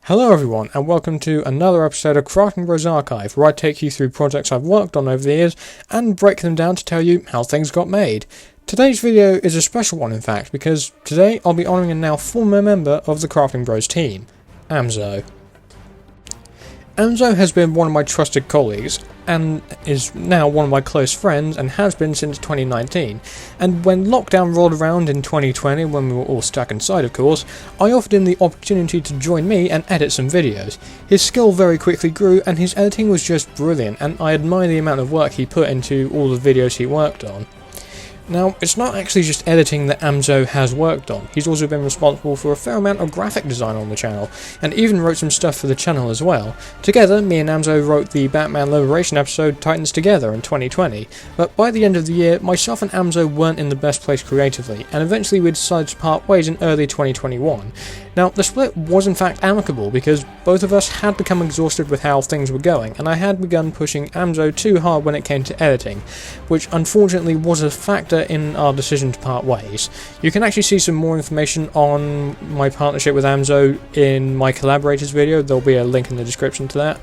Hello everyone, and welcome to another episode of Crafting Bros Archive, where I take you through projects I've worked on over the years, and break them down to tell you how things got made. Today's video is a special one in fact, because today I'll be honouring a now former member of the Crafting Bros team, Amzo. Amzo has been one of my trusted colleagues, and is now one of my close friends, and has been since 2019, and when lockdown rolled around in 2020, when we were all stuck inside of course, I offered him the opportunity to join me and edit some videos. His skill very quickly grew, and his editing was just brilliant, and I admire the amount of work he put into all the videos he worked on. Now, it's not actually just editing that Amzo has worked on. He's also been responsible for a fair amount of graphic design on the channel, and even wrote some stuff for the channel as well. Together, me and Amzo wrote the Batman Liberation episode Titans Together in 2020, but by the end of the year, myself and Amzo weren't in the best place creatively, and eventually we decided to part ways in early 2021. Now, the split was in fact amicable, because both of us had become exhausted with how things were going, and I had begun pushing Amzo too hard when it came to editing, which unfortunately was a factor in our decision to part ways. You can actually see some more information on my partnership with Amzo in my collaborators video. There'll be a link in the description to that.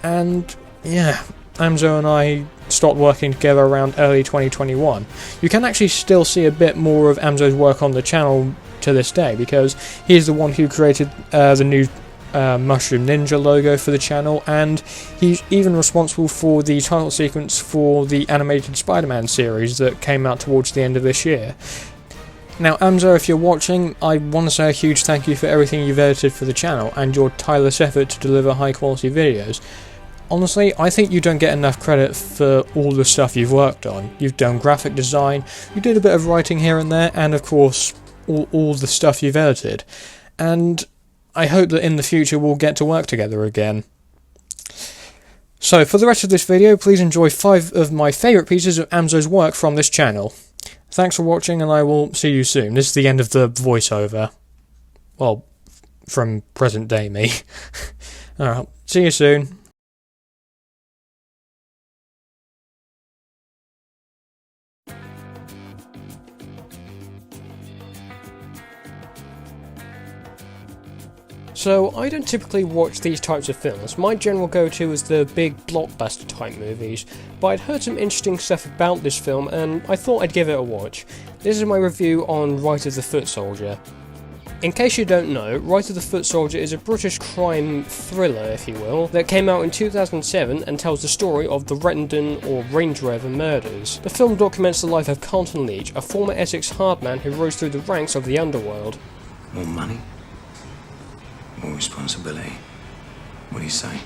And yeah, Amzo and I stopped working together around early 2021. You can actually still see a bit more of Amzo's work on the channel to this day, because he's the one who created the new Mushroom Ninja logo for the channel, and he's even responsible for the title sequence for the animated Spider-Man series that came out towards the end of this year. Now Amzo, if you're watching, I want to say a huge thank you for everything you've edited for the channel and your tireless effort to deliver high quality videos. Honestly, I think you don't get enough credit for all the stuff you've worked on. You've done graphic design, you did a bit of writing here and there, and of course all the stuff you've edited. And I hope that in the future we'll get to work together again. So for the rest of this video, please enjoy 5 of my favourite pieces of Amzo's work from this channel. Thanks for watching, and I will see you soon. This is the end of the voiceover. Well, from present day me. Alright, see you soon. So, I don't typically watch these types of films. My general go-to is the big blockbuster type movies, but I'd heard some interesting stuff about this film and I thought I'd give it a watch. This is my review on Rise of the Foot Soldier. In case you don't know, Rise of the Foot Soldier is a British crime thriller, if you will, that came out in 2007 and tells the story of the Rettendon or Range Rover murders. The film documents the life of Carlton Leach, a former Essex hardman who rose through the ranks of the underworld. More money? More responsibility. What do you say?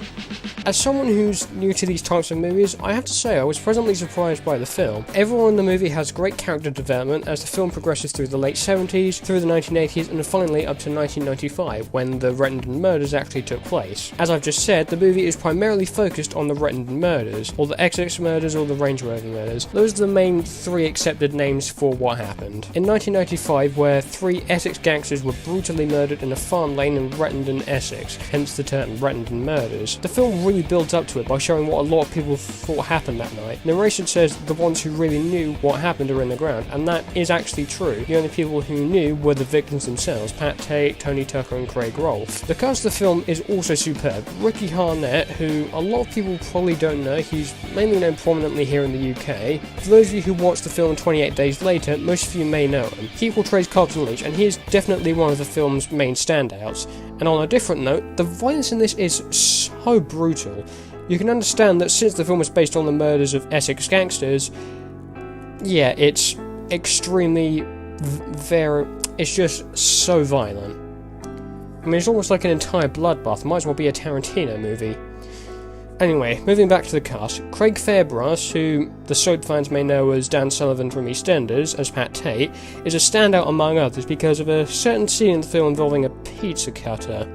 As someone who's new to these types of movies, I have to say I was pleasantly surprised by the film. Everyone in the movie has great character development as the film progresses through the late 70s, through the 1980s, and finally up to 1995, when the Rettendon murders actually took place. As I've just said, the movie is primarily focused on the Rettendon murders, or the Essex murders, or the Range Rover murders. Those are the main 3 accepted names for what happened. In 1995, where 3 Essex gangsters were brutally murdered in a farm lane in Rettendon, Essex, hence the term Rettendon murders. The film really builds up to it by showing what a lot of people thought happened that night. Narration says the ones who really knew what happened are in the ground, and that is actually true. The only people who knew were the victims themselves, Pat Tate, Tony Tucker and Craig Rolfe. The cast of the film is also superb. Ricky Harnett, who a lot of people probably don't know, he's mainly known prominently here in the UK. For those of you who watched the film 28 Days Later, most of you may know him. He portrays Carlton Leach, and he is definitely one of the film's main standouts. And on a different note, the violence in this is so brutal. You can understand that since the film is based on the murders of Essex gangsters, yeah, it's extremely it's just so violent. I mean, it's almost like an entire bloodbath. It might as well be a Tarantino movie. Anyway, moving back to the cast, Craig Fairbrass, who the soap fans may know as Dan Sullivan from EastEnders as Pat Tate, is a standout among others because of a certain scene in the film involving a pizza cutter.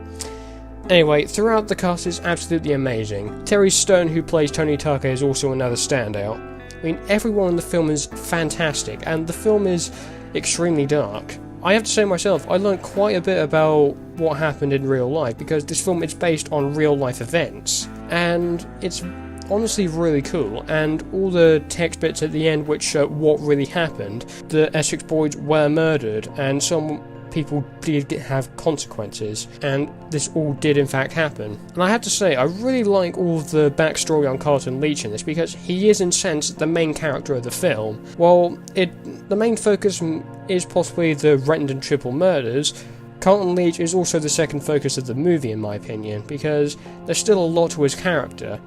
Anyway, throughout the cast is absolutely amazing. Terry Stone, who plays Tony Tucker, is also another standout. I mean, everyone in the film is fantastic, and the film is extremely dark. I have to say myself, I learned quite a bit about what happened in real life, because this film is based on real life events, and it's honestly really cool, and all the text bits at the end which show what really happened. The Essex boys were murdered, and some people did have consequences, and this all did in fact happen. And I have to say, I really like all of the backstory on Carlton Leach in this, because he is in a sense the main character of the film. While the main focus is possibly the Renton triple murders, Carlton Leach is also the second focus of the movie in my opinion, because there's still a lot to his character.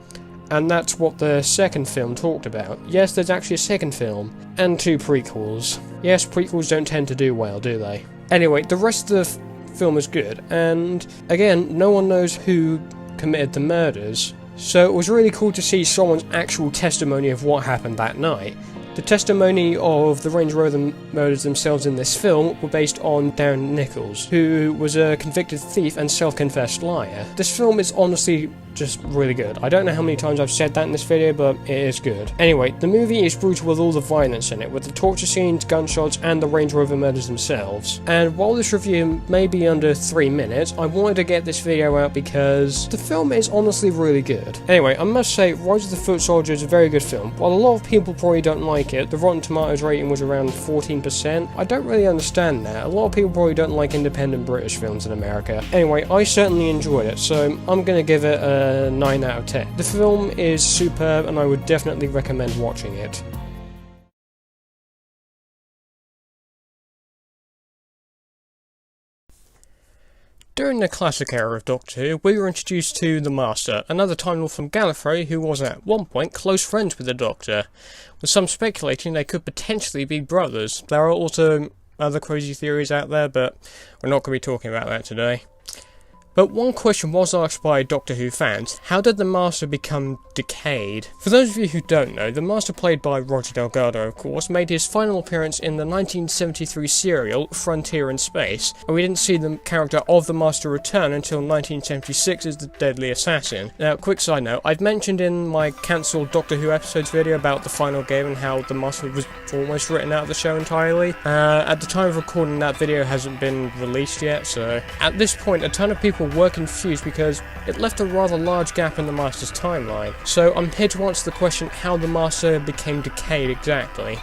And that's what the second film talked about. Yes, there's actually a second film, and 2 prequels. Yes, prequels don't tend to do well, do they? Anyway, the rest of the film is good, and again, no one knows who committed the murders. So it was really cool to see someone's actual testimony of what happened that night. The testimony of the Range Rover murders themselves in this film were based on Darren Nichols, who was a convicted thief and self-confessed liar. This film is honestly just really good. I don't know how many times I've said that in this video, but it is good. Anyway, the movie is brutal with all the violence in it, with the torture scenes, gunshots, and the Range Rover murders themselves. And while this review may be under 3 minutes, I wanted to get this video out because the film is honestly really good. Anyway, I must say, Rise of the Foot Soldier is a very good film. While a lot of people probably don't like it, the Rotten Tomatoes rating was around 14%. I don't really understand that. A lot of people probably don't like independent British films in America. Anyway, I certainly enjoyed it, so I'm gonna give it a 9 out of 10. The film is superb and I would definitely recommend watching it. During the classic era of Doctor Who, we were introduced to the Master, another Time Lord from Gallifrey who was at one point close friends with the Doctor, with some speculating they could potentially be brothers. There are also other crazy theories out there, but we're not going to be talking about that today. But one question was asked by Doctor Who fans: how did the Master become decayed? For those of you who don't know, the Master, played by Roger Delgado of course, made his final appearance in the 1973 serial Frontier in Space, and we didn't see the character of the Master return until 1976's The Deadly Assassin. Now, quick side note, I've mentioned in my cancelled Doctor Who episodes video about the final game and how the Master was almost written out of the show entirely. At the time of recording, that video hasn't been released yet, so at this point a ton of people were confused because it left a rather large gap in the Master's timeline. So I'm here to answer the question how the Master became decayed exactly.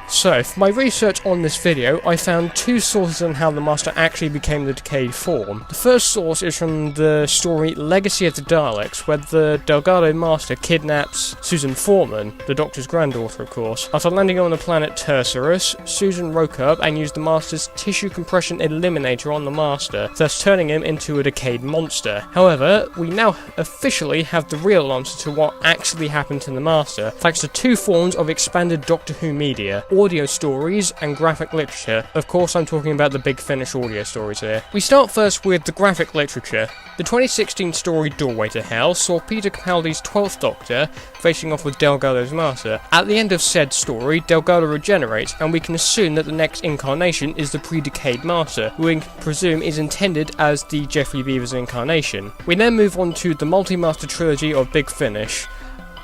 So, for my research on this video, I found 2 sources on how the Master actually became the decayed form. The first source is from the story Legacy of the Daleks, where the Delgado Master kidnaps Susan Foreman, the Doctor's granddaughter of course. After landing on the planet Tercerus, Susan woke up and used the Master's tissue compression eliminator on the Master, thus turning him into a decayed monster. However, we now officially have the real answer to what actually happened to the Master, thanks to 2 forms of expanded Doctor Who media: audio stories and graphic literature. Of course, I'm talking about the Big Finish audio stories here. We start first with the graphic literature. The 2016 story Doorway to Hell saw Peter Capaldi's 12th Doctor facing off with Delgado's Master. At the end of said story, Delgado regenerates, and we can assume that the next incarnation is the pre-decayed Master, who we can presume is intended as the Geoffrey Beevers incarnation. We then move on to the multi-master trilogy of Big Finish.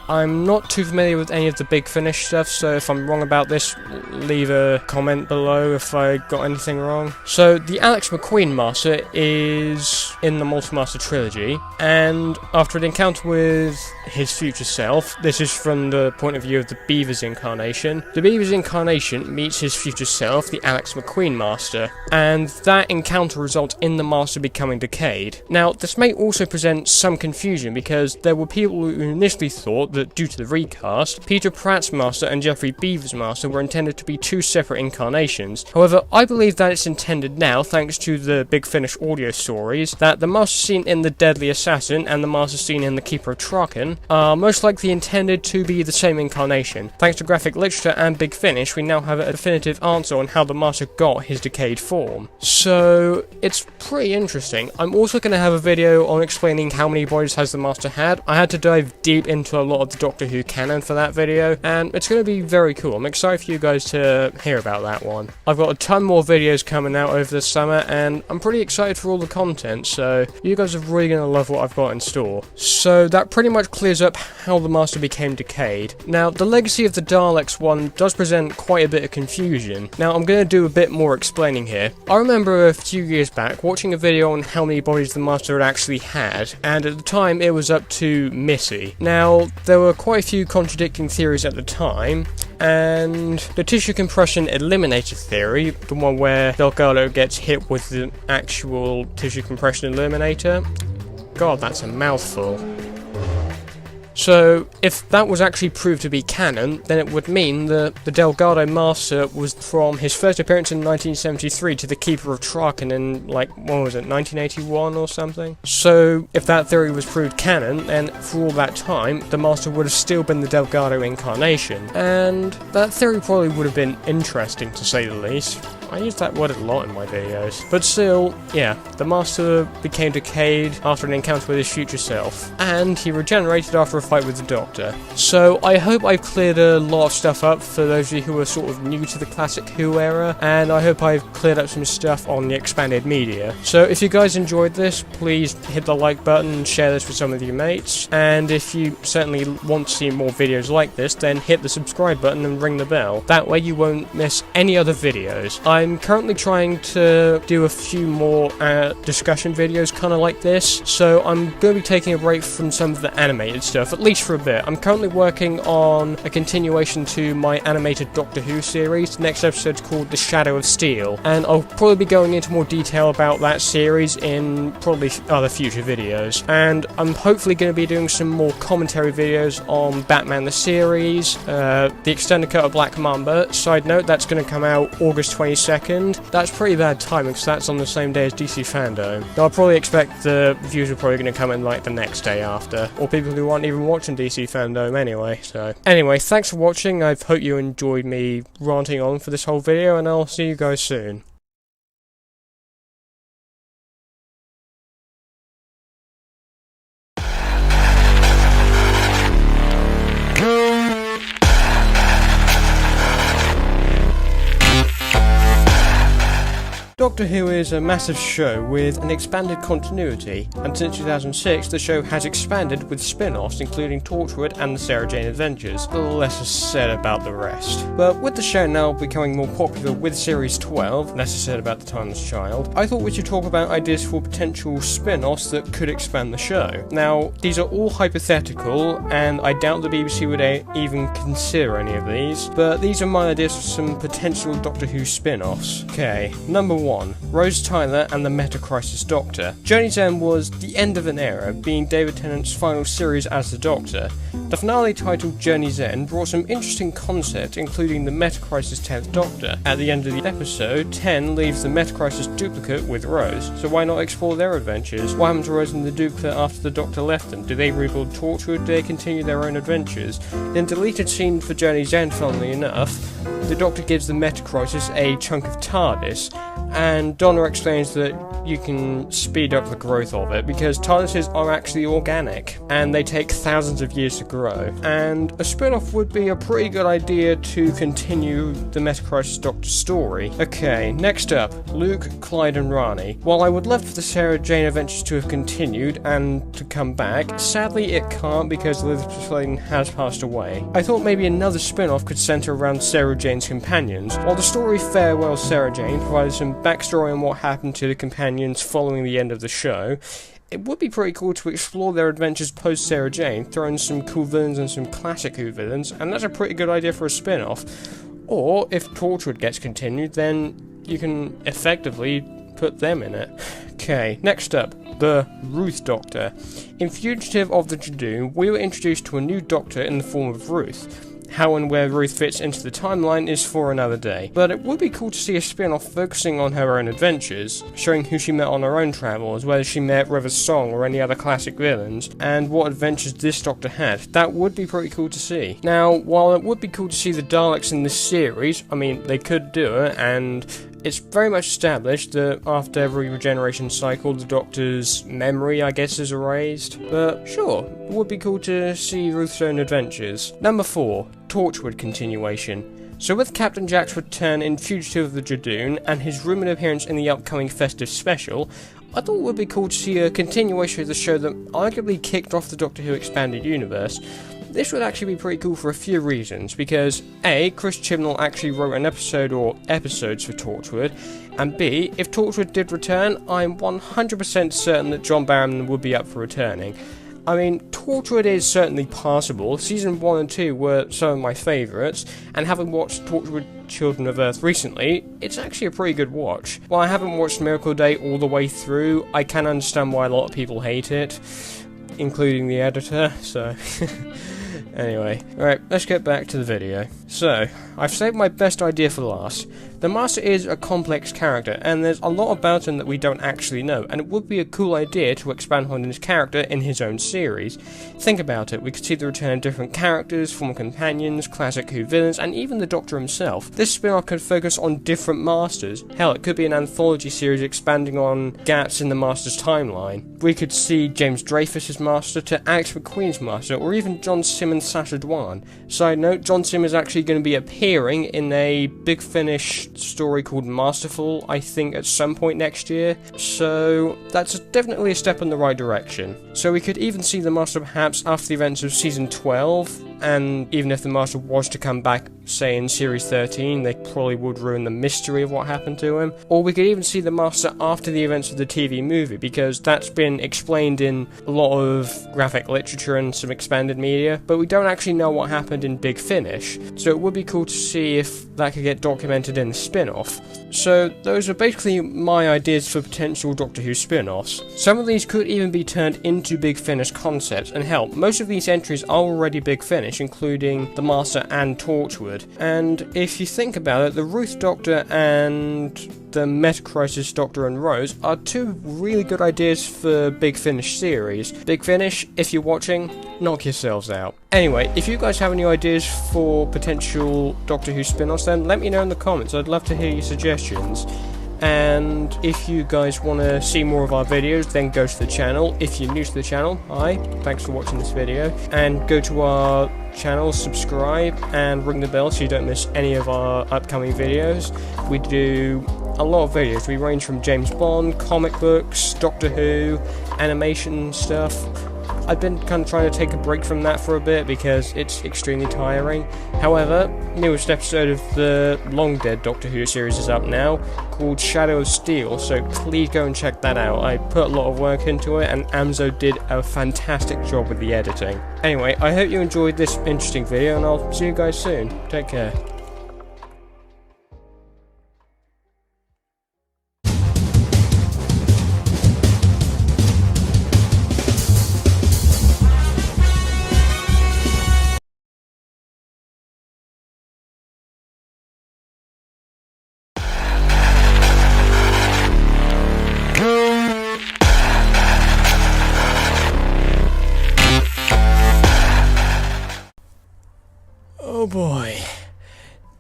I'm not too familiar with any of the Big Finish stuff, so if I'm wrong about this, leave a comment below if I got anything wrong. So, the Alex McQueen Master is in the Multi-Master Trilogy, and after an encounter with his future self, this is from the point of view of the Beavers incarnation, the Beavers incarnation meets his future self, the Alex McQueen Master, and that encounter results in the Master becoming decayed. Now, this may also present some confusion, because there were people who initially thought that due to the recast, Peter Pratt's Master and Geoffrey Beevers' Master were intended to be 2 separate incarnations. However, I believe that it's intended now, thanks to the Big Finish audio stories, that the Master seen in The Deadly Assassin and the Master seen in The Keeper of Traken are most likely intended to be the same incarnation. Thanks to graphic literature and Big Finish, we now have a definitive answer on how the Master got his decayed form. So, it's pretty interesting. I'm also going to have a video on explaining how many bodies has the Master had. I had to dive deep into a lot of the Doctor Who canon for that video, and it's going to be very cool. I'm excited for you guys to hear about that one. I've got a ton more videos coming out over the summer, and I'm pretty excited for all the content, so you guys are really going to love what I've got in store. So that pretty much clears up how the Master became decayed. Now, the Legacy of the Daleks one does present quite a bit of confusion. Now, I'm going to do a bit more explaining here. I remember a few years back watching a video on how many bodies the Master had actually had, and at the time it was up to Missy. Now, there were quite a few contradicting theories at the time, and the tissue compression eliminator theory, the one where Delgado gets hit with the actual tissue compression eliminator. God, that's a mouthful. So, if that was actually proved to be canon, then it would mean that the Delgado Master was from his first appearance in 1973 to the Keeper of Traken in, like, what was it, 1981 or something? So, if that theory was proved canon, then for all that time, the Master would have still been the Delgado incarnation. And that theory probably would have been interesting, to say the least. I use that word a lot in my videos. But still, yeah, the Master became decayed after an encounter with his future self, and he regenerated after a fight with the Doctor. So I hope I've cleared a lot of stuff up for those of you who are sort of new to the classic Who era, and I hope I've cleared up some stuff on the expanded media. So if you guys enjoyed this, please hit the like button and share this with some of your mates, and if you certainly want to see more videos like this, then hit the subscribe button and ring the bell. That way you won't miss any other videos. I'm currently trying to do a few more discussion videos kind of like this, so I'm going to be taking a break from some of the animated stuff, at least for a bit. I'm currently working on a continuation to my animated Doctor Who series. The next episode's called The Shadow of Steel, and I'll probably be going into more detail about that series in probably other future videos. And I'm hopefully going to be doing some more commentary videos on Batman the series, the extended cut of Black Mamba. Side note, that's going to come out August 22nd. That's pretty bad timing, because that's on the same day as DC Fandom. I'll probably expect the views are probably going to come in like the next day after, or people who aren't even watching DC Fandom anyway. So anyway, thanks for watching. I hope you enjoyed me ranting on for this whole video, and I'll see you guys soon. Doctor Who is a massive show with an expanded continuity, and since 2006 the show has expanded with spin-offs including Torchwood and the Sarah Jane Adventures. The less is said about the rest. But with the show now becoming more popular with Series 12, less is said about The Timeless Child, I thought we should talk about ideas for potential spin-offs that could expand the show. Now, these are all hypothetical, and I doubt the BBC would even consider any of these, but these are my ideas for some potential Doctor Who spin-offs. Okay, number 1. Rose Tyler and the Meta-Crisis Doctor. Journey's End was the end of an era, being David Tennant's final series as the Doctor. The finale, titled Journey's End, brought some interesting concepts, including the Meta-Crisis 10th Doctor. At the end of the episode, 10 leaves the Meta-Crisis duplicate with Rose, so why not explore their adventures? What happened to Rose and the duplicate after the Doctor left them? Do they rebuild Torchwood? Do they continue their own adventures? In deleted scene for Journey's End, funnily enough, the Doctor gives the Meta-Crisis a chunk of TARDIS, and Donna explains that you can speed up the growth of it because TARDISes are actually organic and they take thousands of years to grow. And a spin-off would be a pretty good idea to continue the Meta-Crisis Doctor story. Okay, next up, Luke, Clyde and Rani. While I would love for the Sarah Jane Adventures to have continued and to come back, sadly it can't because Elizabeth Sladen has passed away. I thought maybe another spin-off could centre around Sarah Jane's companions. While the story Farewell Sarah Jane provided some backstory on what happened to the companions following the end of the show, it would be pretty cool to explore their adventures post Sarah Jane, throw in some cool villains and some classic Who villains, and that's a pretty good idea for a spin-off. Or, if Torchwood gets continued, then you can effectively put them in it. Okay, next up, the Ruth Doctor. In Fugitive of the Judoon, we were introduced to a new Doctor in the form of Ruth. How and where Ruth fits into the timeline is for another day, but it would be cool to see a spin-off focusing on her own adventures, showing who she met on her own travels, whether she met River's Song or any other classic villains, and what adventures this Doctor had. That would be pretty cool to see. Now, while it would be cool to see the Daleks in this series, I mean, they could do it, and it's very much established that after every regeneration cycle, the Doctor's memory, I guess, is erased. But sure, it would be cool to see Ruth's own adventures. Number 4, Torchwood continuation. So with Captain Jack's return in Fugitive of the Judoon and his rumoured appearance in the upcoming festive special, I thought it would be cool to see a continuation of the show that arguably kicked off the Doctor Who expanded universe. This would actually be pretty cool for a few reasons, because A, Chris Chibnall actually wrote an episode or episodes for Torchwood, and B, if Torchwood did return, I'm 100% certain that John Barrowman would be up for returning. I mean, Torchwood is certainly passable. Season 1 and 2 were some of my favourites, and having watched Torchwood Children of Earth recently, it's actually a pretty good watch. While I haven't watched Miracle Day all the way through, I can understand why a lot of people hate it, including the editor, so... Anyway, alright, let's get back to the video. So, I've saved my best idea for last. The Master is a complex character, and there's a lot about him that we don't actually know, and it would be a cool idea to expand on his character in his own series. Think about it, we could see the return of different characters, former companions, classic Who villains, and even the Doctor himself. This spin-off could focus on different Masters. Hell, it could be an anthology series expanding on gaps in the Master's timeline. We could see James Dreyfus' Master to Alex McQueen's Master, or even John Simmons' Sacha Dhawan. Side note, John Simmons is actually going to be appearing in a Big Finish story called Masterful, I think at some point next year, so that's definitely a step in the right direction. So we could even see the Master perhaps after the events of Season 12, and even if the Master was to come back, say in Series 13, they probably would ruin the mystery of what happened to him. Or we could even see the Master after the events of the TV movie, because that's been explained in a lot of graphic literature and some expanded media, but we don't actually know what happened in Big Finish, so it would be cool to see if that could get documented in the spin-off. So those are basically my ideas for potential Doctor Who spin-offs. Some of these could even be turned into Big Finish concepts, and hell, most of these entries are already Big Finish, including the Master and Torchwood. And if you think about it, the Ruth Doctor and the Meta-Crisis Doctor and Rose are two really good ideas for Big Finish series. Big Finish, if you're watching, knock yourselves out. Anyway, if you guys have any ideas for potential Doctor Who spin-offs, then let me know in the comments. I'd love to hear your suggestions. And if you guys want to see more of our videos, then go to the channel. If you're new to the channel, hi, thanks for watching this video. And go to our channel, subscribe, and ring the bell so you don't miss any of our upcoming videos. We do a lot of videos. We range from James Bond, comic books, Doctor Who, animation stuff. I've been kind of trying to take a break from that for a bit because it's extremely tiring. However, newest episode of the long dead Doctor Who series is up now, called Shadow of Steel, so please go and check that out. I put a lot of work into it, and Amzo did a fantastic job with the editing. Anyway, I hope you enjoyed this interesting video, and I'll see you guys soon. Take care. Oh boy.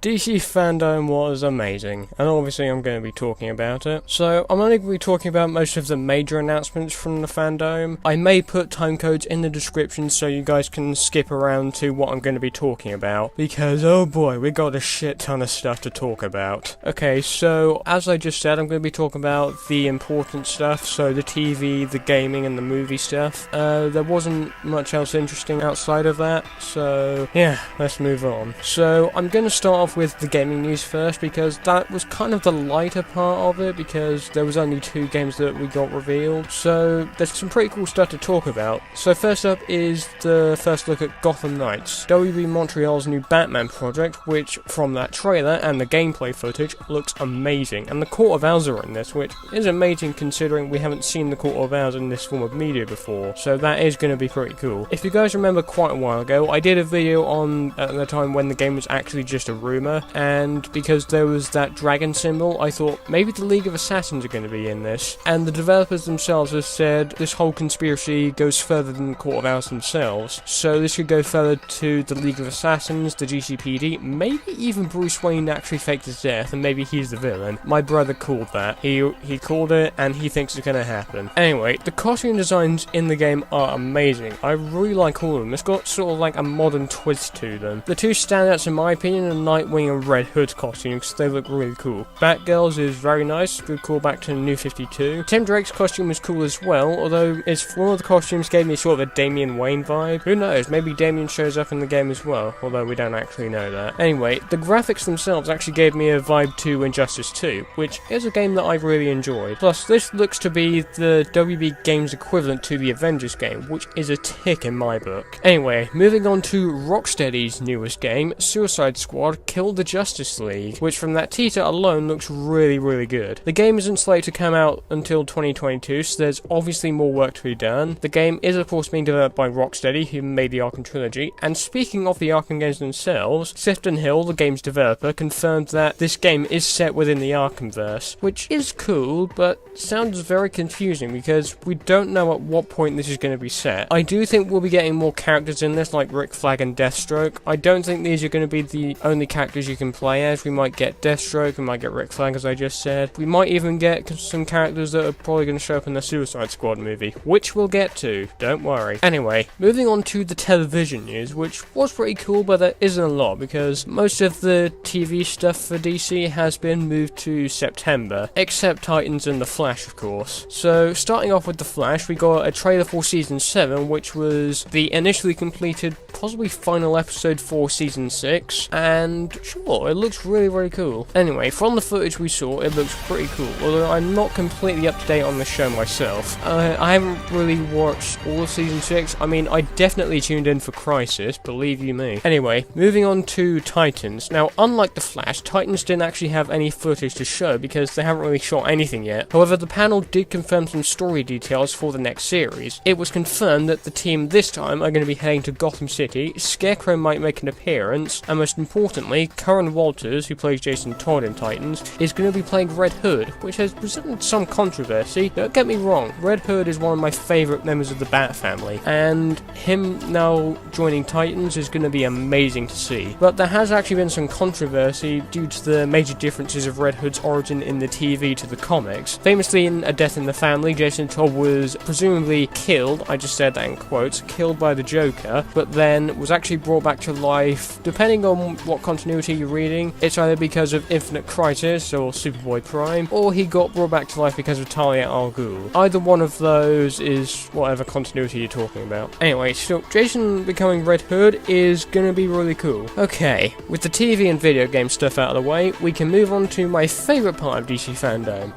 DC fandom was amazing, and obviously I'm going to be talking about it. So, I'm only going to be talking about most of the major announcements from the fandom. I may put timecodes in the description so you guys can skip around to what I'm going to be talking about, because oh boy, we got a shit ton of stuff to talk about. Okay, so, as I just said, I'm going to be talking about the important stuff, so the TV, the gaming, and the movie stuff. There wasn't much else interesting outside of that, so yeah, let's move on. So, I'm going to start off with the gaming news first, because that was kind of the lighter part of it, because there was only 2 games that we got revealed, so there's some pretty cool stuff to talk about. So first up is the first look at Gotham Knights, WB Montreal's new Batman project, which from that trailer and the gameplay footage looks amazing, and the Court of Owls are in this, which is amazing considering we haven't seen the Court of Owls in this form of media before, so that is going to be pretty cool. If you guys remember quite a while ago, I did a video on at the time when the game was actually just a rumor, and because there was that dragon symbol, I thought maybe the League of Assassins are going to be in this, and the developers themselves have said this whole conspiracy goes further than the Court of Owls themselves, so this could go further to the League of Assassins, the GCPD, maybe even Bruce Wayne actually faked his death, and maybe he's the villain. My brother called that. He called it, and he thinks it's going to happen. Anyway, the costume designs in the game are amazing. I really like all of them. It's got sort of like a modern twist to them. The 2 standouts in my opinion are Nightwing and Red Hood costumes, they look really cool. Batgirl's is very nice, good callback to New 52. Tim Drake's costume is cool as well, although one of the costumes gave me sort of a Damian Wayne vibe. Who knows, maybe Damian shows up in the game as well, although we don't actually know that. Anyway, the graphics themselves actually gave me a vibe to Injustice 2, which is a game that I really enjoyed. Plus, this looks to be the WB Games equivalent to the Avengers game, which is a tick in my book. Anyway, moving on to Rocksteady's newest game, Suicide Squad Kill the Justice League, which from that teaser alone looks really good. The game isn't slated to come out until 2022, so there's obviously more work to be done. The game is of course being developed by Rocksteady, who made the Arkham trilogy, and speaking of the Arkham games themselves, Sifton Hill, the game's developer, confirmed that this game is set within the Arkhamverse, which is cool, but sounds very confusing because we don't know at what point this is going to be set. I do think we'll be getting more characters in this, like Rick Flag and Deathstroke. I don't think these are going to be the only characters you can play as. We might get Deathstroke, we might get Rick Flag, as I just said. We might even get some characters that are probably going to show up in the Suicide Squad movie, which we'll get to, don't worry. Anyway, moving on to the television news, which was pretty cool, but there isn't a lot, because most of the TV stuff for DC has been moved to September, except Titans and The Flash, of course. So, starting off with The Flash, we got a trailer for Season 7, which was the initially completed, possibly final episode for Season 6, and sure, it looks really cool. Anyway, from the footage we saw, it looks pretty cool, although I'm not completely up to date on the show myself. I haven't really watched all of Season 6. I mean, I definitely tuned in for Crisis, believe you me. Anyway, moving on to Titans. Now, unlike The Flash, Titans didn't actually have any footage to show because they haven't really shot anything yet. However, the panel did confirm some story details for the next series. It was confirmed that the team this time are going to be heading to Gotham City, Scarecrow might make an appearance, and most importantly, Curran Walters, who plays Jason Todd in Titans, is going to be playing Red Hood, which has presented some controversy. Don't get me wrong, Red Hood is one of my favourite members of the Bat family, and him now joining Titans is going to be amazing to see. But there has actually been some controversy due to the major differences of Red Hood's origin in the TV to the comics. Famously in A Death in the Family, Jason Todd was presumably killed, I just said that in quotes, killed by the Joker, but then was actually brought back to life. Depending on what continuity you're reading, it's either because of Infinite Crisis or Superboy Prime, or he got brought back to life because of Talia al Ghul. Either one of those is whatever continuity you're talking about. Anyway, so Jason becoming Red Hood is gonna be really cool. Okay, with the TV and video game stuff out of the way, we can move on to my favourite part of DC fandom,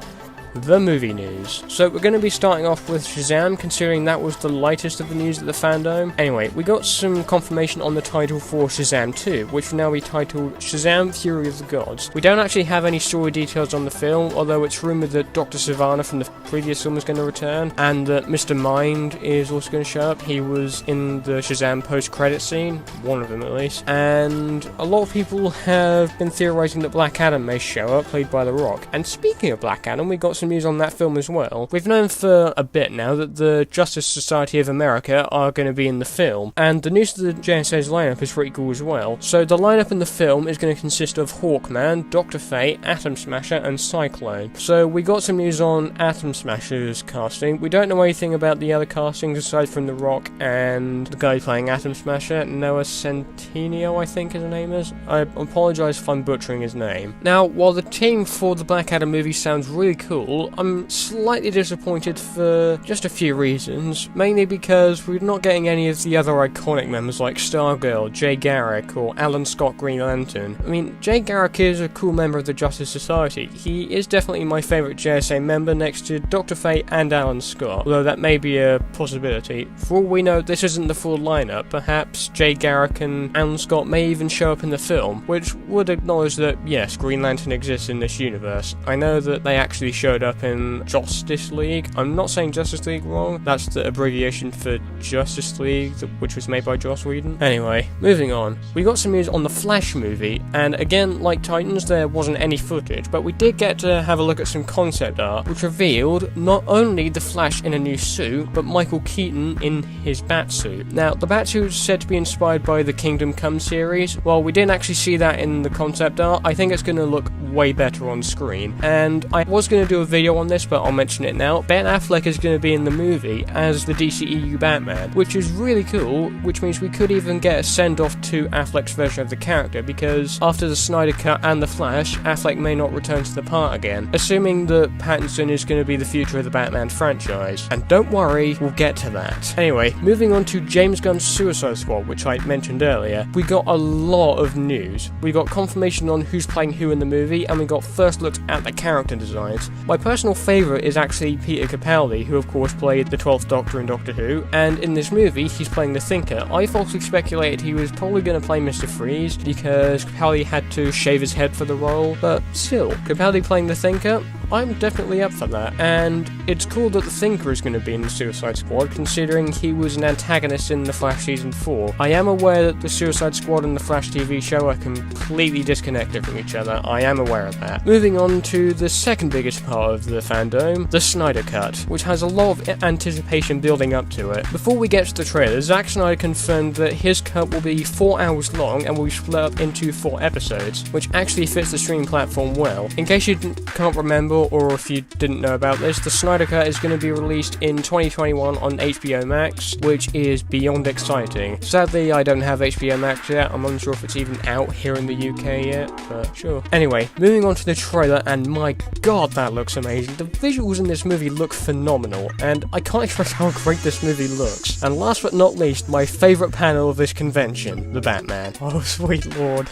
the movie news. So we're going to be starting off with Shazam, considering that was the lightest of the news at the fandom. Anyway, we got some confirmation on the title for Shazam 2, which will now be titled Shazam Fury of the Gods. We don't actually have any story details on the film, although it's rumoured that Dr. Sivana from the previous film is going to return, and that Mr. Mind is also going to show up. He was in the Shazam post-credit scene, one of them at least, and a lot of people have been theorising that Black Adam may show up, played by The Rock. And speaking of Black Adam, we got some news on that film as well. We've known for a bit now that the Justice Society of America are going to be in the film, and the news of the JSA's lineup is pretty cool as well. So the lineup in the film is going to consist of Hawkman, Dr. Fate, Atom Smasher, and Cyclone. So we got some news on Atom Smasher's casting. We don't know anything about the other castings aside from The Rock and the guy playing Atom Smasher, Noah Centineo, I think his name is. I apologise if I'm butchering his name. Now, while the team for the Black Adam movie sounds really cool, I'm slightly disappointed for just a few reasons, mainly because we're not getting any of the other iconic members like Stargirl, Jay Garrick, or Alan Scott Green Lantern. I mean, Jay Garrick is a cool member of the Justice Society. He is definitely my favourite JSA member next to Dr. Fate and Alan Scott, although that may be a possibility. For all we know, this isn't the full lineup. Perhaps Jay Garrick and Alan Scott may even show up in the film, which would acknowledge that, yes, Green Lantern exists in this universe. I know that they actually showed up in Justice League. I'm not saying Justice League wrong, that's the abbreviation for Justice League, which was made by Joss Whedon. Anyway, moving on. We got some news on the Flash movie, and again, like Titans, there wasn't any footage, but we did get to have a look at some concept art, which revealed not only the Flash in a new suit, but Michael Keaton in his Batsuit. Now, the Batsuit is said to be inspired by the Kingdom Come series. While we didn't actually see that in the concept art, I think it's going to look way better on screen. And I was going to do a video on this, but I'll mention it now. Ben Affleck is going to be in the movie as the DCEU Batman, which is really cool, which means we could even get a send-off to Affleck's version of the character, because after the Snyder Cut and The Flash, Affleck may not return to the part again, assuming that Pattinson is going to be the future of the Batman franchise. And don't worry, we'll get to that. Anyway, moving on to James Gunn's Suicide Squad, which I mentioned earlier, we got a lot of news. We got confirmation on who's playing who in the movie, and we got first looks at the character designs. My personal favourite is actually Peter Capaldi, who of course played the 12th Doctor in Doctor Who, and in this movie he's playing the Thinker. I falsely speculated he was probably going to play Mr. Freeze, because Capaldi had to shave his head for the role, but still, Capaldi playing the Thinker, I'm definitely up for that. And it's cool that the Thinker is going to be in the Suicide Squad, considering he was an antagonist in The Flash Season 4. I am aware that the Suicide Squad and the Flash TV show are completely disconnected from each other, I am aware of that. Moving on to the second biggest part of the fandom, the Snyder Cut, which has a lot of anticipation building up to it. Before we get to the trailer, Zack Snyder confirmed that his cut will be 4 hours long and will be split up into 4 episodes, which actually fits the streaming platform well. In case you can't remember, or if you didn't know about this, the Snyder Cut is going to be released in 2021 on HBO Max, which is beyond exciting. Sadly, I don't have HBO Max yet, I'm unsure if it's even out here in the UK yet, but sure. Anyway, moving on to the trailer, and my god, that looks amazing. The visuals in this movie look phenomenal, and I can't express how great this movie looks. And last but not least, my favourite panel of this convention, the Batman. Oh, sweet lord.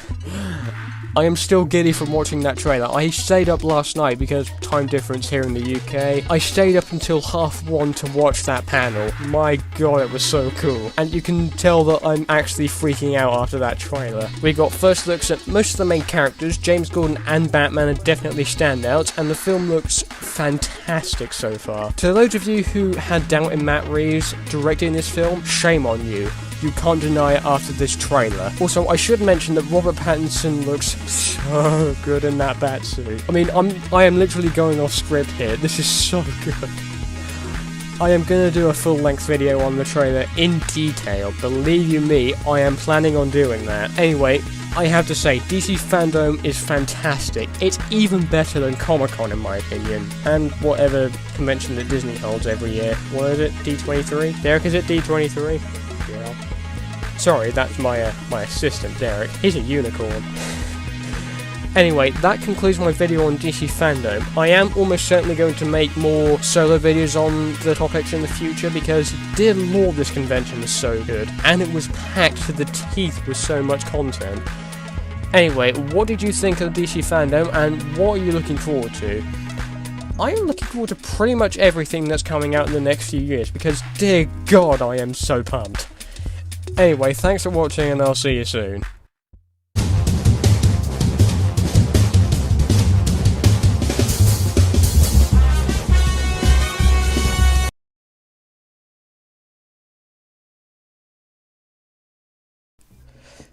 I am still giddy from watching that trailer. I stayed up last night because time difference here in the UK. I stayed up until 1:30 to watch that panel. My god, it was so cool. And you can tell that I'm actually freaking out after that trailer. We got first looks at most of the main characters. James Gordon and Batman are definitely standouts, and the film looks fantastic so far. To those of you who had doubt in Matt Reeves directing this film, shame on you. You can't deny it after this trailer. Also, I should mention that Robert Pattinson looks so good in that Batsuit. I mean, I am literally going off script here. This is so good. I am going to do a full-length video on the trailer in detail. Believe you me, I am planning on doing that. Anyway, I have to say, DC fandom is fantastic. It's even better than Comic-Con in my opinion, and whatever convention that Disney holds every year. What is it? D23? Derek, is it D23? Yeah. Sorry, that's my assistant, Derek. He's a unicorn. Anyway, that concludes my video on DC fandom. I am almost certainly going to make more solo videos on the topics in the future, because dear lord, this convention was so good, and it was packed to the teeth with so much content. Anyway, what did you think of DC fandom, and what are you looking forward to? I am looking forward to pretty much everything that's coming out in the next few years, because dear god, I am so pumped. Anyway, thanks for watching, and I'll see you soon.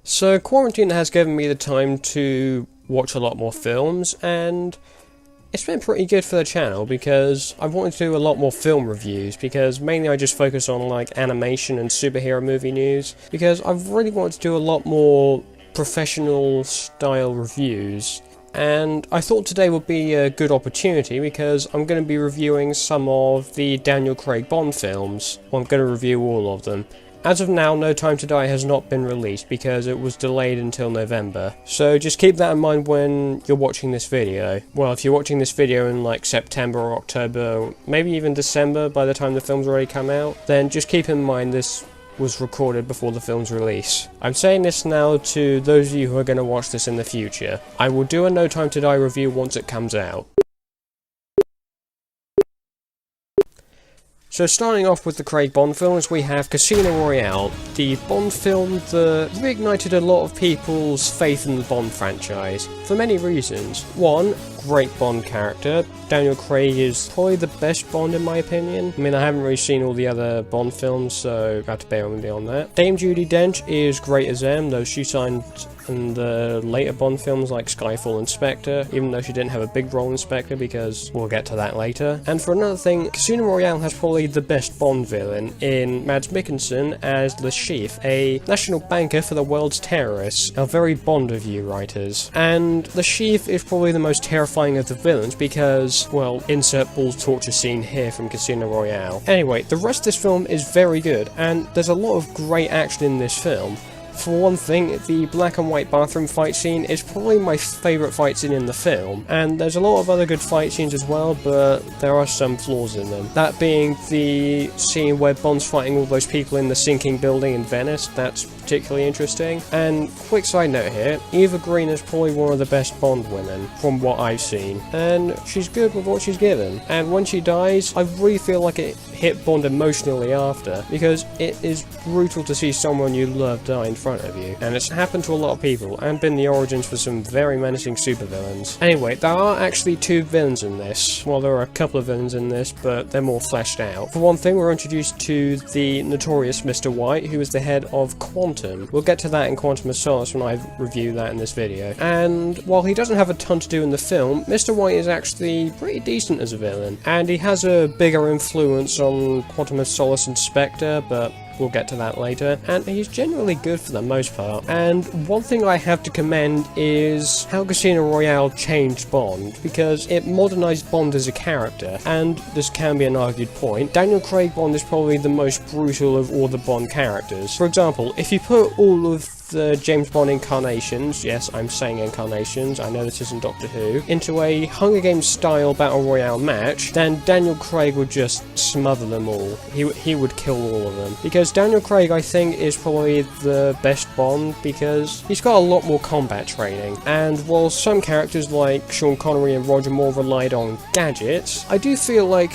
So, quarantine has given me the time to watch a lot more films, and it's been pretty good for the channel, because I've wanted to do a lot more film reviews, because mainly I just focus on like animation and superhero movie news, because I've really wanted to do a lot more professional style reviews. And I thought today would be a good opportunity, because I'm going to be reviewing some of the Daniel Craig Bond films. Well, I'm going to review all of them. As of now, No Time to Die has not been released because it was delayed until November. So just keep that in mind when you're watching this video. Well, if you're watching this video in like September or October, maybe even December by the time the film's already come out, then just keep in mind this was recorded before the film's release. I'm saying this now to those of you who are going to watch this in the future. I will do a No Time to Die review once it comes out. So starting off with the Craig Bond films, we have Casino Royale, the Bond film that reignited a lot of people's faith in the Bond franchise, for many reasons. One, great Bond character. Daniel Craig is probably the best Bond in my opinion. I mean, I haven't really seen all the other Bond films, so you have to bear with me on that. Dame Judi Dench is great as M, though she signed in the later Bond films like Skyfall and Spectre, even though she didn't have a big role in Spectre because we'll get to that later. And for another thing, Casino Royale has probably the best Bond villain in Mads Mikkelsen as Le Chiffre, a national banker for the world's terrorists, a very Bond of you writers. And Le Chiffre is probably the most terrifying of the villains because, well, insert balls torture scene here from Casino Royale. Anyway, the rest of this film is very good, and there's a lot of great action in this film. For one thing, the black and white bathroom fight scene is probably my favourite fight scene in the film, and there's a lot of other good fight scenes as well, but there are some flaws in them. That being the scene where Bond's fighting all those people in the sinking building in Venice, that's particularly interesting. And quick side note here, Eva Green is probably one of the best Bond women from what I've seen, and she's good with what she's given. And when she dies, I really feel like it hit Bond emotionally after, because it is brutal to see someone you love die in front of you, and it's happened to a lot of people and been the origins for some very menacing supervillains. Anyway, there are actually two villains in this. Well, there are a couple of villains in this, but they're more fleshed out. For one thing, we're introduced to the notorious Mr. White, who is the head of Quantum. We'll get to that in Quantum of Solace when I review that in this video. And while he doesn't have a ton to do in the film, Mr. White is actually pretty decent as a villain, and he has a bigger influence on Quantum of Solace and Spectre, but we'll get to that later, and he's generally good for the most part. And one thing I have to commend is how Casino Royale changed Bond, because it modernised Bond as a character, and this can be an argued point. Daniel Craig Bond is probably the most brutal of all the Bond characters. For example, if you put all of the James Bond incarnations, yes, I'm saying incarnations, I know this isn't Doctor Who, into a Hunger Games style battle royale match, then Daniel Craig would just smother them all. He would kill all of them. Because Daniel Craig, I think, is probably the best Bond because he's got a lot more combat training, and while some characters like Sean Connery and Roger Moore relied on gadgets, I do feel like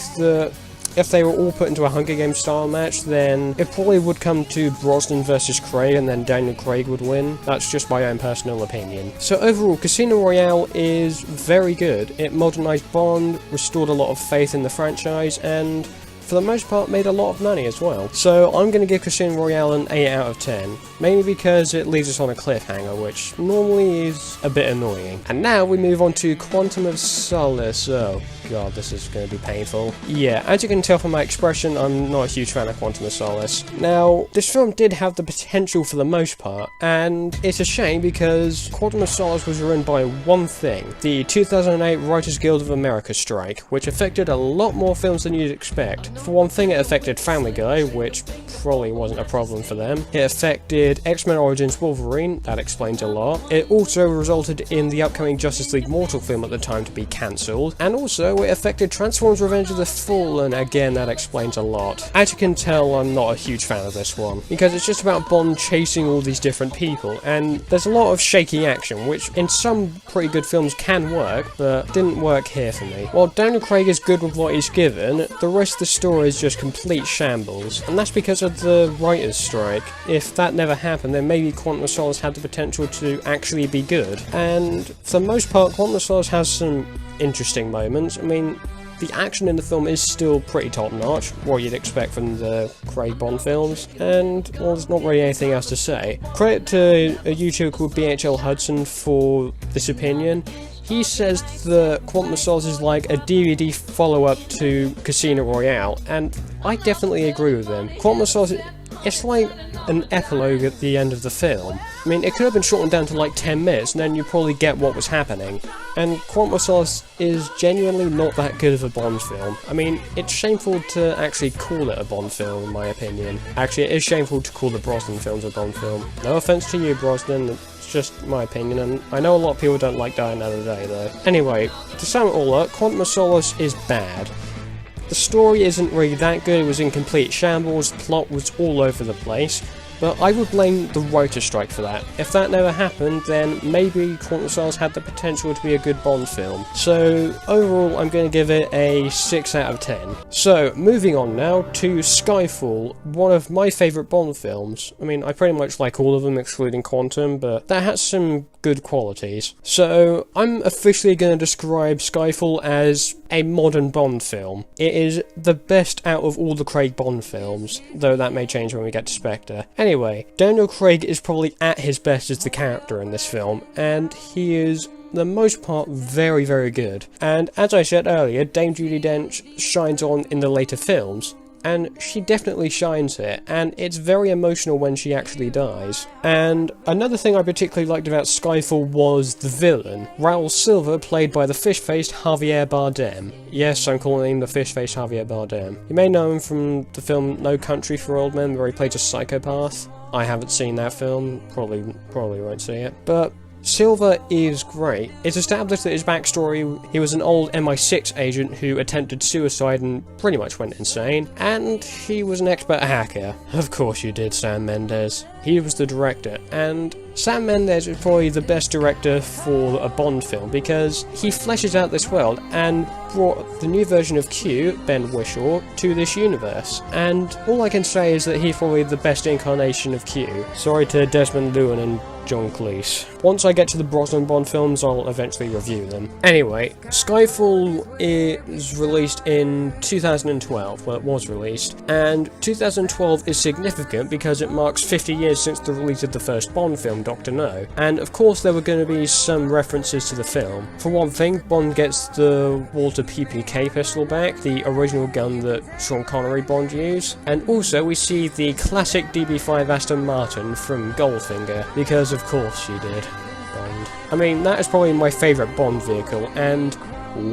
if they were all put into a Hunger Games style match, then it probably would come to Brosnan versus Craig, and then Daniel Craig would win. That's just my own personal opinion. So overall, Casino Royale is very good. It modernised Bond, restored a lot of faith in the franchise, and for the most part made a lot of money as well. So I'm going to give Casino Royale an 8 out of 10, mainly because it leaves us on a cliffhanger, which normally is a bit annoying. And now we move on to Quantum of Solace. Oh god, this is going to be painful. Yeah, as you can tell from my expression, I'm not a huge fan of Quantum of Solace. Now, this film did have the potential for the most part, and it's a shame because Quantum of Solace was ruined by one thing: the 2008 Writers Guild of America strike, which affected a lot more films than you'd expect. For one thing, it affected Family Guy, which probably wasn't a problem for them. It affected X-Men Origins Wolverine, that explains a lot. It also resulted in the upcoming Justice League Mortal film at the time to be cancelled, and also it affected Transformers Revenge of the Fallen, again that explains a lot. As you can tell, I'm not a huge fan of this one, because it's just about Bond chasing all these different people, and there's a lot of shaky action, which in some pretty good films can work, but didn't work here for me. While Daniel Craig is good with what he's given, the rest of the story is just complete shambles, and that's because of the writer's strike. If that never happened, then maybe Quantum of Solace had the potential to actually be good, and for the most part, Quantum of Solace has some interesting moments. I mean, the action in the film is still pretty top-notch, what you'd expect from the Craig Bond films, and, well, there's not really anything else to say. Credit to a YouTuber called BHL Hudson for this opinion. He says that Quantum of Solace is like a DVD follow-up to Casino Royale, and I definitely agree with him. Quantum of Solace, it's like an epilogue at the end of the film. I mean, it could have been shortened down to like 10 minutes, and then you probably get what was happening. And Quantum of Solace is genuinely not that good of a Bond film. I mean, it's shameful to actually call it a Bond film, in my opinion. Actually, it is shameful to call the Brosnan films a Bond film. No offense to you, Brosnan, it's just my opinion, and I know a lot of people don't like Die Another Day, though. Anyway, to sum it all up, Quantum of Solace is bad. The story isn't really that good, it was in complete shambles, the plot was all over the place, but I would blame the writer's strike for that. If that never happened, then maybe Quantum of Solace had the potential to be a good Bond film. So, overall, I'm going to give it a 6 out of 10. So, moving on now to Skyfall, one of my favourite Bond films. I mean, I pretty much like all of them, excluding Quantum, but that has some good qualities. So, I'm officially going to describe Skyfall as a modern Bond film. It is the best out of all the Craig Bond films, though that may change when we get to Spectre. Anyway, Daniel Craig is probably at his best as the character in this film, and he is, for the most part, very, very good. And as I said earlier, Dame Judi Dench shines on in the later films, and she definitely shines it, and it's very emotional when she actually dies. And another thing I particularly liked about Skyfall was the villain, Raul Silva, played by the fish-faced Javier Bardem. Yes, I'm calling him the fish-faced Javier Bardem. You may know him from the film No Country for Old Men, where he plays a psychopath. I haven't seen that film, probably won't see it, but Silva is great. It's established that his backstory, he was an old MI6 agent who attempted suicide and pretty much went insane, and he was an expert hacker. Of course you did, Sam Mendes. He was the director, and Sam Mendes is probably the best director for a Bond film because he fleshes out this world and brought the new version of Q, Ben Whishaw, to this universe. And all I can say is that he's probably the best incarnation of Q. Sorry to Desmond Llewellyn and John Cleese. Once I get to the Brosnan Bond films, I'll eventually review them. Anyway, Skyfall is released in 2012, well, it was released, and 2012 is significant because it marks 50 years since the release of the first Bond film, Dr. No, and of course there were going to be some references to the film. For one thing, Bond gets the Walter PPK pistol back, the original gun that Sean Connery Bond used, and also we see the classic DB5 Aston Martin from Goldfinger, because of course she did, Bond. I mean, that is probably my favourite Bond vehicle, and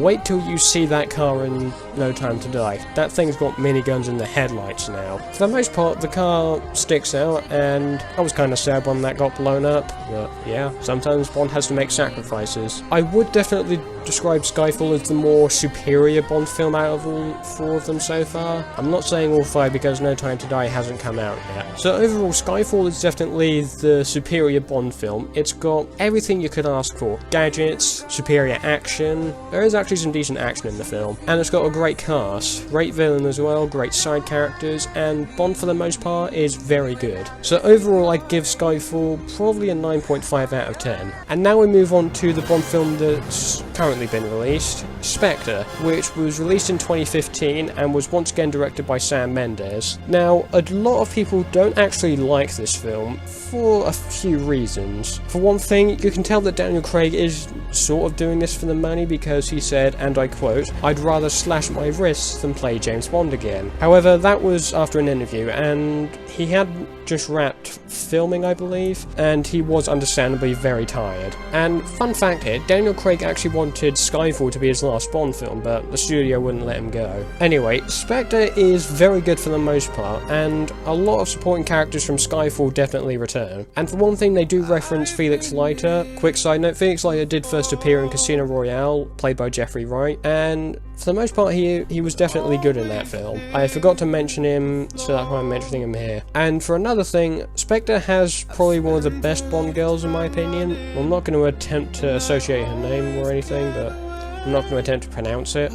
wait till you see that car in No Time to Die. That thing's got miniguns in the headlights now. For the most part, the car sticks out, and I was kind of sad when that got blown up, but yeah, sometimes Bond has to make sacrifices. I would definitely describe Skyfall as the more superior Bond film out of all four of them so far. I'm not saying all five because No Time to Die hasn't come out yet. So overall, Skyfall is definitely the superior Bond film. It's got everything you could ask for. Gadgets, superior action. There is actually some decent action in the film, and it's got a great cast, great villain as well, great side characters, and Bond for the most part is very good. So overall I'd give Skyfall probably a 9.5 out of 10. And now we move on to the Bond film that's currently been released, Spectre, which was released in 2015 and was once again directed by Sam Mendes. Now, a lot of people don't actually like this film for a few reasons. For one thing, you can tell that Daniel Craig is sort of doing this for the money because he said, and I quote, "I'd rather slash my wrists than play James Bond again." However, that was after an interview, and he had just wrapped filming, I believe, and he was understandably very tired. And fun fact here, Daniel Craig actually wanted Skyfall to be his last Bond film, but the studio wouldn't let him go. Anyway, Spectre is very good for the most part, and a lot of supporting characters from Skyfall definitely return. And for one thing, they do reference Felix Leiter. Quick side note, Felix Leiter did first appear in Casino Royale, played by Jeffrey Wright, and for the most part he was definitely good in that film. I forgot to mention him, so that's why I'm mentioning him here. And for another thing, Spectre has probably one of the best Bond girls in my opinion. I'm not going to attempt to associate her name or anything, but I'm not going to attempt to pronounce it,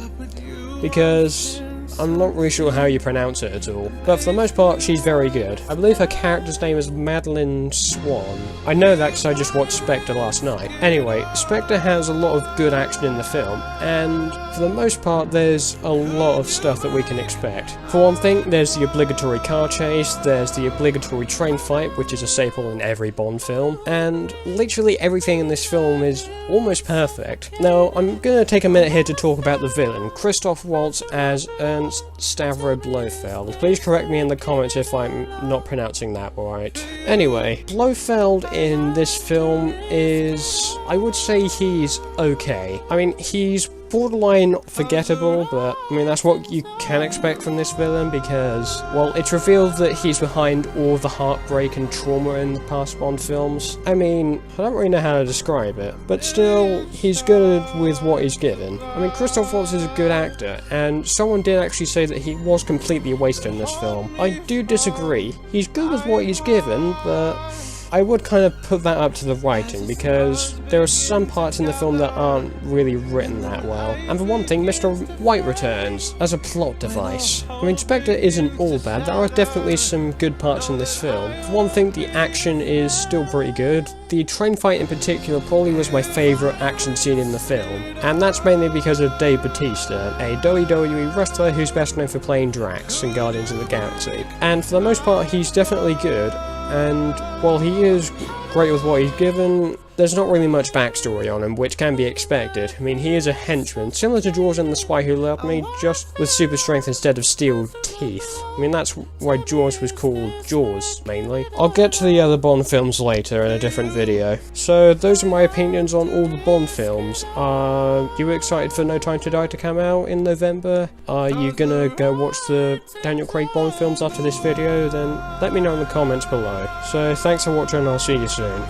because I'm not really sure how you pronounce it at all. But for the most part, she's very good. I believe her character's name is Madeline Swan. I know that because I just watched Spectre last night. Anyway, Spectre has a lot of good action in the film, and for the most part, there's a lot of stuff that we can expect. For one thing, there's the obligatory car chase, there's the obligatory train fight, which is a staple in every Bond film, and literally everything in this film is almost perfect. Now, I'm gonna take a minute here to talk about the villain, Christoph Waltz as Ernst Stavro Blofeld. Please correct me in the comments if I'm not pronouncing that right. Anyway, Blofeld in this film is, I would say he's okay. I mean, he's borderline forgettable, but I mean that's what you can expect from this villain because, well, it's revealed that he's behind all the heartbreak and trauma in the past Bond films. I mean, I don't really know how to describe it, but still, he's good with what he's given. I mean, Christoph Waltz is a good actor, and someone did actually say that he was completely wasted in this film. I do disagree. He's good with what he's given, but I would kind of put that up to the writing, because there are some parts in the film that aren't really written that well. And for one thing, Mr. White returns as a plot device. I mean, Spectre isn't all bad, there are definitely some good parts in this film. For one thing, the action is still pretty good. The train fight in particular probably was my favourite action scene in the film, and that's mainly because of Dave Bautista, a WWE wrestler who's best known for playing Drax in Guardians of the Galaxy. And for the most part, he's definitely good, and while he is great with what he's given, there's not really much backstory on him, which can be expected. I mean, he is a henchman, similar to Jaws and the Spy Who Loved Me, just with super strength instead of steel teeth. I mean, that's why Jaws was called Jaws, mainly. I'll get to the other Bond films later in a different video. So, those are my opinions on all the Bond films. Are you excited for No Time to Die to come out in November? Are you gonna go watch the Daniel Craig Bond films after this video? Then let me know in the comments below. So, thanks for watching and I'll see you soon.